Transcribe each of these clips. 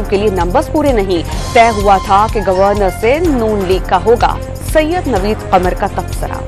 तरमीम के लिए नंबर्स पूरे नहीं। तय हुआ था कि गवर्नर से नून लीग का होगा सैयद नवीद कमर का तबसरा।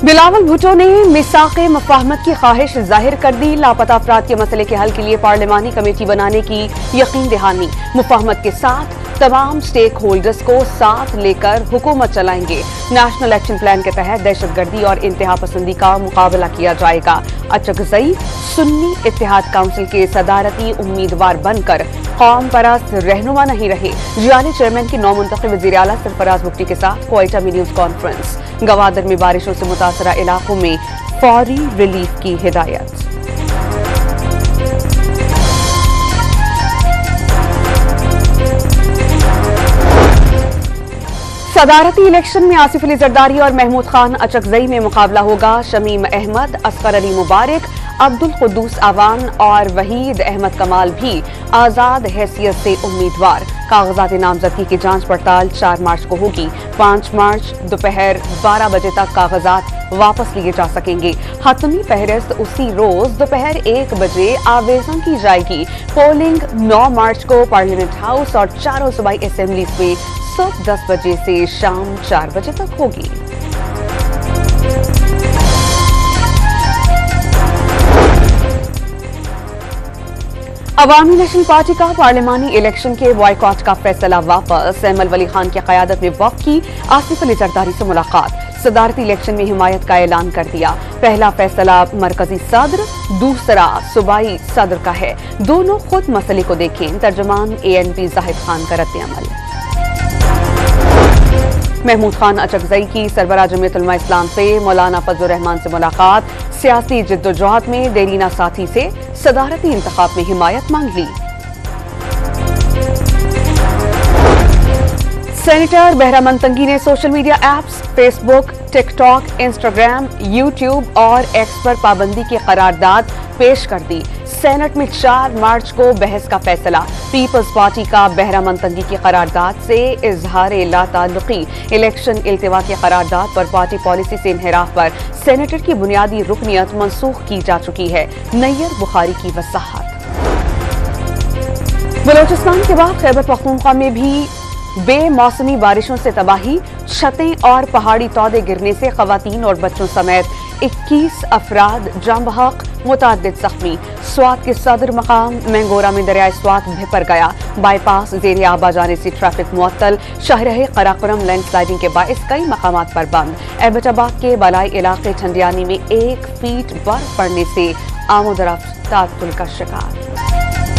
बिलावल भुट्टो ने मिसाक़े मफाहमत की ख्वाहिश जाहिर कर दी। लापता अफराद के मसले के हल के लिए पार्लिमानी कमेटी बनाने की यकीन दहानी। मुफाहमत के साथ तमाम स्टेक होल्डर्स को साथ लेकर हुकूमत चलाएंगे। नेशनल एक्शन प्लान के तहत दहशतगर्दी और इंतहा पसंदी का मुकाबला किया जाएगा। अचकज़ई सुन्नी इत्तेहाद काउंसिल के सदारती उम्मीदवार बनकर कौम परस्त रहनुमा नहीं रहे। जियाली चेयरमैन की नौमुंतखब वज़ीर आला सरफराज बुगटी के साथ क्वेटा में न्यूज कॉन्फ्रेंस। गवादर में बारिशों से मुतासरा इलाकों में फौरी रिलीफ की हिदायत। सदारती इलेक्शन में आसिफ अली जरदारी और महमूद खान अचकज़ई में मुकाबला होगा। शमीम अहमद, असगर अली मुबारक, अब्दुल कुद्दूस आवान और वहीद अहमद कमाल भी आजाद हैसियत से उम्मीदवार। कागजात नामजदगी की जांच पड़ताल 4 मार्च को होगी। 5 मार्च दोपहर 12 बजे तक कागजात वापस लिए जा सकेंगे। हतमी फहरिस्त उसी रोज दोपहर 1 बजे आवेदन की जाएगी। पोलिंग 9 मार्च को पार्लियामेंट हाउस और चारों सूबाई असेंबलीज में सुबह 10 बजे से शाम 4 बजे तक होगी। अवामी नेशनल पार्टी का पार्लिमानी इलेक्शन के बॉयकॉट का फैसला वापस। एमल वली खान की क़यादत में वक्त की आसिफ अली जरदारी से मुलाकात। सदारती इलेक्शन में हिमायत का ऐलान कर दिया। पहला फैसला मरकजी सदर, दूसरा सूबाई सदर का है। दोनों खुद मसले को देखें। तर्जुमान ANP जाहिद खान का रद्द-ए-अमल। महमूद खान अचकज़ई की सरबराह जमीयत उलमा इस्लाम से मौलाना फजलुर रहमान से मुलाकात। सियासी जिद्दोजहद में देरीना साथी से सदारती इंतखाब में हिमायत मांग ली। सेनेटर बहरामंद तंगी ने social media apps Facebook, TikTok, Instagram, YouTube और एक्स पर पाबंदी की करारदाद पेश कर दी। सेनेट में 4 मार्च को बहस का फैसला। पीपल्स पार्टी का बहरामंद तंगी की करारदाद से इजहार लाताल्लुकी। इलेक्शन इल्तिवा की करारदाद पर पार्टी पॉलिसी से इन्हिराफ पर सेनेटर की बुनियादी रुकनियत मनसूख की जा चुकी है। नैयर बुखारी की वसाहत। बलोचिस्तान के बाद खैबर पख्तूनख्वा में भी बेमौसमी बारिशों से तबाही। छतें और पहाड़ी तौदे गिरने से खवातीन और बच्चों समेत 21 अफराद जाँ बहक, मुतअद्दिद जख्मी। स्वात के सदर मकाम मैंगोरा में दरियाए स्वात भिपर गया। बाईपास जेर आबा जाने से ट्रैफिक मुअत्तल। शाहराह कराकोरम लैंडस्लाइडिंग के बाइस कई मकामात पर बंद। एबटाबाद के बलाई इलाके ठंडियानी में 1 फीट बर्फ पड़ने से आमोदरफ्त तात्तुल का शिकार।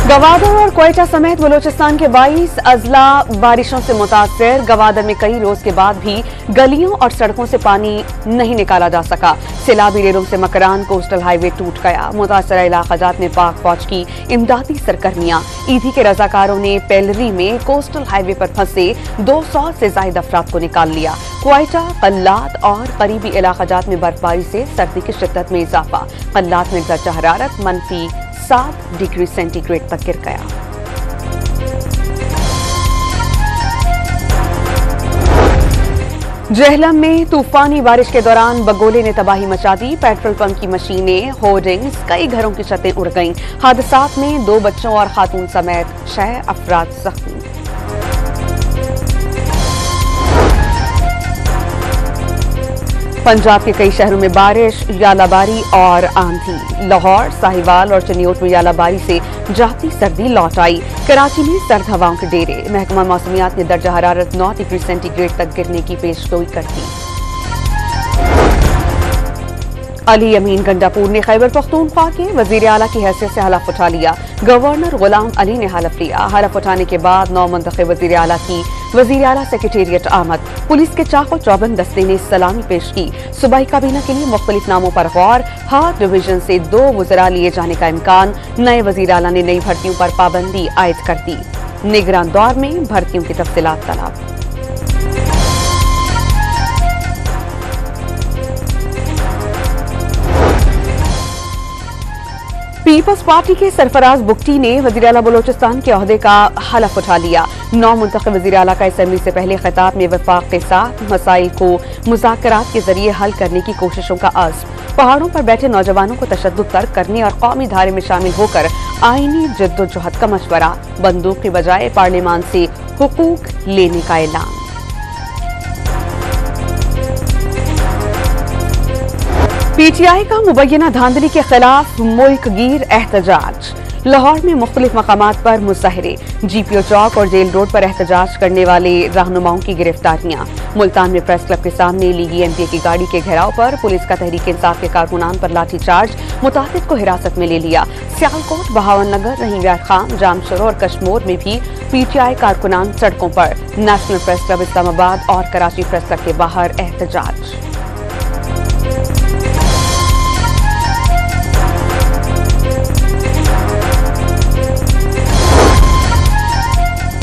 गवादर और क्वेटा समेत बलोचिस्तान के 22 अजला बारिशों से मुतासर। गवादर में कई रोज के बाद भी गलियों और सड़कों से पानी नहीं निकाला जा सका। सैलाबी रेलों से मकरान कोस्टल हाईवे टूट गया। मुतासरा इलाकाजात में पाक फौज की इमदादी सरगर्मियां। ईदी के रजाकारों ने पेलरी में कोस्टल हाईवे पर फंसे 200 से ज्यादा अफराद को निकाल लिया। क्वेटा, कल्लात और करीबी इलाकाजात में बर्फबारी से सर्दी की शिद्दत में इजाफा। कल्लात में दर्जा हरारत -7 डिग्री सेंटीग्रेड तक गिर गया। जहलम में तूफानी बारिश के दौरान बगोले ने तबाही मचा दी। पेट्रोल पंप की मशीनें, होर्डिंग्स, कई घरों की छतें उड़ गईं। हादसात में 2 बच्चों और खातून समेत 6 अफराद जख्मी। पंजाब के कई शहरों में बारिश, यालाबारी और आंधी। लाहौर, साहिवाल और चनियोट में यालाबारी से जाती सर्दी लौट आई। कराची में सर्द हवाओं के डेरे। महकमा मौसमियात ने दर्जा हरारत 9 डिग्री सेंटीग्रेड तक गिरने की पेशगोई कर दी। अली अमीन गंडापुर ने खैबर पख्तूनख्वा के वजीर आला की हैसियत से हलफ उठा लिया। गवर्नर गुलाम अली ने हलफ लिया। हलफ उठाने के बाद नौमुंतखब वजीर आला की वजीर आला सेक्रेटेरिएट आमद। पुलिस के चाको चौबंद दस्ते ने सलामी पेश की। सूबाई काबीना के लिए मुख्तलिफ नामों पर गौर। हर डिवीजन से 2 वज़रा लिए जाने का इम्कान। नए वजीर आला ने नई भर्तियों पर पाबंदी आयद कर दी। निगरान दौर में भर्तियों की तफसीलात तलब। पीपल्स पार्टी के सरफराज बुगटी ने वज़ीर आला बलोचिस्तान के ओहदे का हलफ उठा लिया। नौमुंतखब वज़ीर आला का असेंबली से पहले खिताब में वफाक के साथ मसाइल को मुज़ाकरात के जरिए हल करने की कोशिशों का अज़्म। पहाड़ों पर बैठे नौजवानों को तशद्दुद तर्क करने और कौमी धारे में शामिल होकर आईनी जद्दोजहद का मशवरा, बंदूक की बजाय पार्लियामान से हुकूक लेने का ऐलान। पीटीआई का मुबैना धांधली के खिलाफ मुल्क गिर एहतजाज। लाहौर में मुख्तलिफ मकामात पर मुजाहरे, जीपीओ चौक और जेल रोड पर एहतजाज करने वाले रहनुमाओं की गिरफ्तारियां। मुल्तान में प्रेस क्लब के सामने लीगी एमपी की गाड़ी के घेराव पर पुलिस का तहरीक इंसाफ के कारकुनान पर लाठीचार्ज, मुतासिब को हिरासत में ले लिया। सियालकोट, बहावन नगर, रहीम यार खान, जामशोर और कश्मोर में भी पीटीआई कारकुनान सड़कों पर। नेशनल प्रेस क्लब इस्लामाबाद और कराची प्रेस क्लब के बाहर एहतजाज।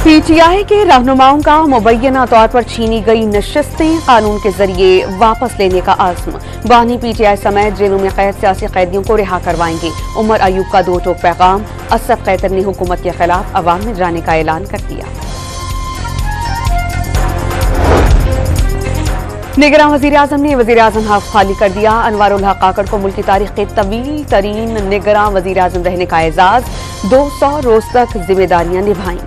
पीटीआई के रहनुमाओं का मुबैना तौर पर छीनी गई नशिस्तें कानून के जरिए वापस लेने का आज़म। बानी पीटीआई समेत जेलों में कैद सियासी कैदियों को रिहा करवाएंगे। उमर अयूब का दो टोक पैगाम। असद कैदर ने हुकूमत के खिलाफ अवाम में जाने का ऐलान कर दिया। निगरान वजीर आजम ने वजीर आजम हाउस खाली कर दिया। अनवारुल हक काकड़ को मुल्क की तारीख के तवील तरीन निगरान वजीर आजम रहने का एजाज। 200 रोज तक जिम्मेदारियां निभाई।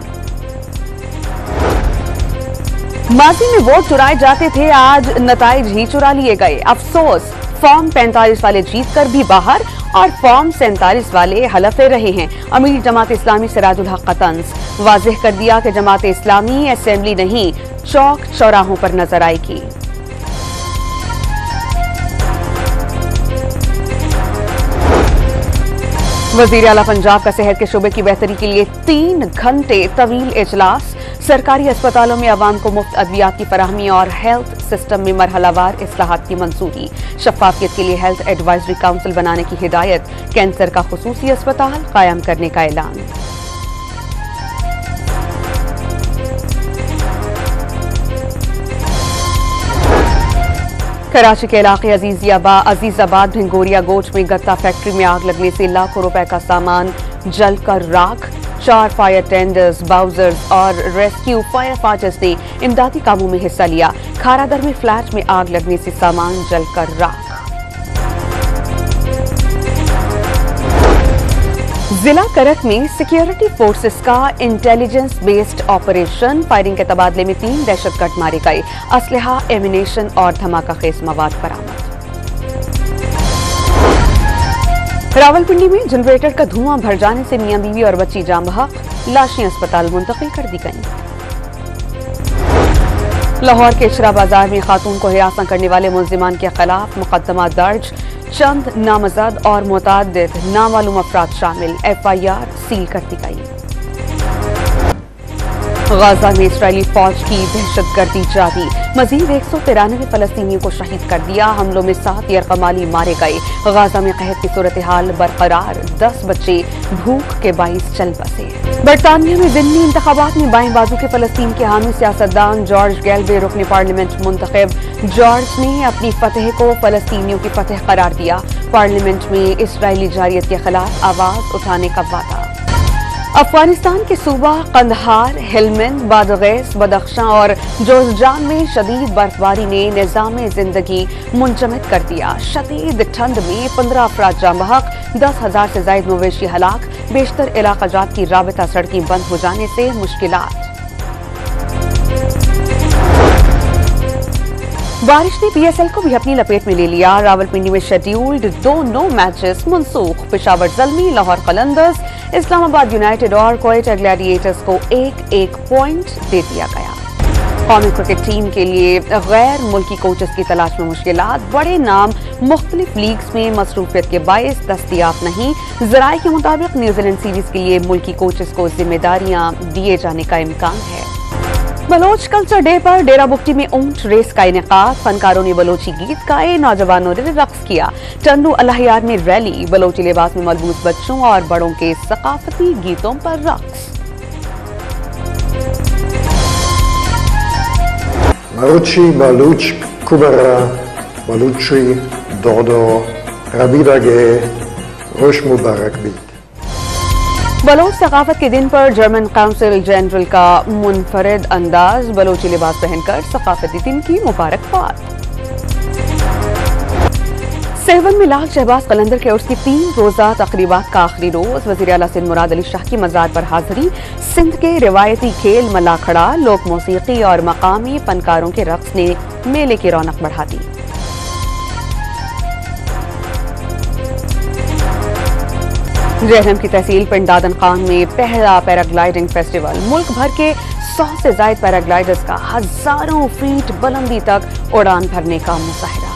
माजी में वोट चुराए जाते थे, आज नताइज ही चुरा लिए गए। अफसोस, फॉर्म 45 वाले जीत कर भी बाहर और फॉर्म 47 वाले हलफ ले रहे हैं। अमीर जमात इस्लामी सिराजुल हक का तंज, वाज़ेह कर दिया कि जमात इस्लामी असेंबली नहीं, चौक चौराहों पर नजर आएगी। वजीर आला पंजाब का सेहत के शोबे की बेहतरी के लिए 3 घंटे तवील इजलास। सरकारी अस्पतालों में अवाम को मुफ्त अद्वियात की फराहमी और हेल्थ सिस्टम में मरहलावार इस्लाहात की मंजूरी। शफाफियत के लिए हेल्थ एडवाइजरी काउंसिल बनाने की हिदायत। कैंसर का खुसूसी अस्पताल कायम करने का ऐलान। कराची के इलाके अजीजाबाद भिंगोरिया गोच में गत्ता फैक्ट्री में आग लगने से लाखों रुपए का सामान जलकर राख। 4 फायर टेंडर्स, बाउजर्स और रेस्क्यू फायर फाइटर्स ने इमदादी कामों में हिस्सा लिया। खारादर में फ्लैट में आग लगने से सामान जलकर राख। जिला करक में सिक्योरिटी फोर्सेस का इंटेलिजेंस बेस्ड ऑपरेशन, फायरिंग के तबादले में 3 दहशतगर्द मारे गए। असलहा, एमिनेशन और धमाका खेज मवाद बरामद। रावलपिंडी में जनरेटर का धुआं भर जाने से मियां बीवी और बच्ची जाम बहक, लाशें अस्पताल मुंतकिल कर दी गईं। लाहौर के इशरा बाजार में खातून को हिरासत करने वाले मुल्जिमान के खिलाफ मुकदमा दर्ज। चंद नामजद और मुतादिद नामालूम अफराद शामिल। FIR सील कर दी गई। गाजा में इस्राएली फौज की दहशतगर्दी जारी। मजीद 193 फलस्तीनियों को शहीद कर दिया। हमलों में 7 यरगमाली मारे गए। गाजा में कहर की सूरत हाल बरकरार। 10 बच्चे भूख के बाइस चल बसे। बरतानिया में ज़िमनी इंतखाबात में बाएं बाजू के फलस्तीन के हामी सियासतदान जॉर्ज गैल्वे रुकने पार्लियामेंट मुंतखब। जॉर्ज ने अपनी फतह को फलस्तीनियों की फतह करार दिया। पार्लियामेंट में इस्राएली जारियत के खिलाफ आवाज उठाने का वादा। अफगानिस्तान के सूबा कंदहार, हेलमंद, बादगैस, बदख्शां और जोज़जान में शदीद बर्फबारी ने निज़ाम जिंदगी मुंजमद कर दिया। शदीद ठंड में 15 अफराद जाम बहक, 10,000 से ज्यादा मवेशी हलाक। बेशतर इलाका जात की राबता सड़कें बंद हो जाने से मुश्किलात। बारिश ने PSL को भी अपनी लपेट में ले लिया। रावलपिंडी में शेड्यूल्ड 2 मैचेस मनसूख। पेशावर ज़ल्मी, लाहौर कलंदर्स, इस्लामाबाद यूनाइटेड और क्वेटा ग्लैडिएटर्स को 1-1 पॉइंट दे दिया गया। कौमी क्रिकेट टीम के लिए गैर मुल्की कोचेस की तलाश में मुश्किलात। बड़े नाम मुख्तलिफ लीग्स में मसरूफियत के बायस दस्तियाब नहीं। ज़राए के मुताबिक न्यूजीलैंड सीरीज के लिए मुल्की कोचेस को जिम्मेदारियां दिए जाने का इम्कान है। बलोच कल्चर डे पर डेरा बुगटी में ऊंट रेस का इनेकाद। फनकारों ने बलोची गीत गाए, नौजवानों ने रक्स किया। टंडू अल्लाहयार में रैली, बलोची लिबास में मलबूस बच्चों और बड़ों के सकाफती गीतों पर रक्स। Maruchi, Baluch, Kubara, Baluchi, Dodo, Rabidage, Rosh Mubarak Bid। Baloch सकाफत के दिन पर जर्मन काउंसिल जनरल का मुनफरिद अंदाज। बलोची लिबास पहनकर सकाफती दिन की मुबारकबाद। सेवन में लाल शहबाज कलंदर के उर्स की 3 रोजा तकरीबात का आखिरी रोज वज़ीर आला सिंध मुराद अली शाह की मज़ार पर हाजिरी। सिंध के रिवायती खेल मल्लाखड़ा, लोक मौसीकी और मकामी फनकारों के रक्स ने मेले की रौनक बढ़ा दी। जहलम की तहसील पिंड दादन खान में पहला पैराग्लाइडिंग फेस्टिवल। मुल्क भर के 100 से ज्यादा पैराग्लाइडर्स का हजारों फीट बुलंदी तक उड़ान भरने का मुजाहिरा।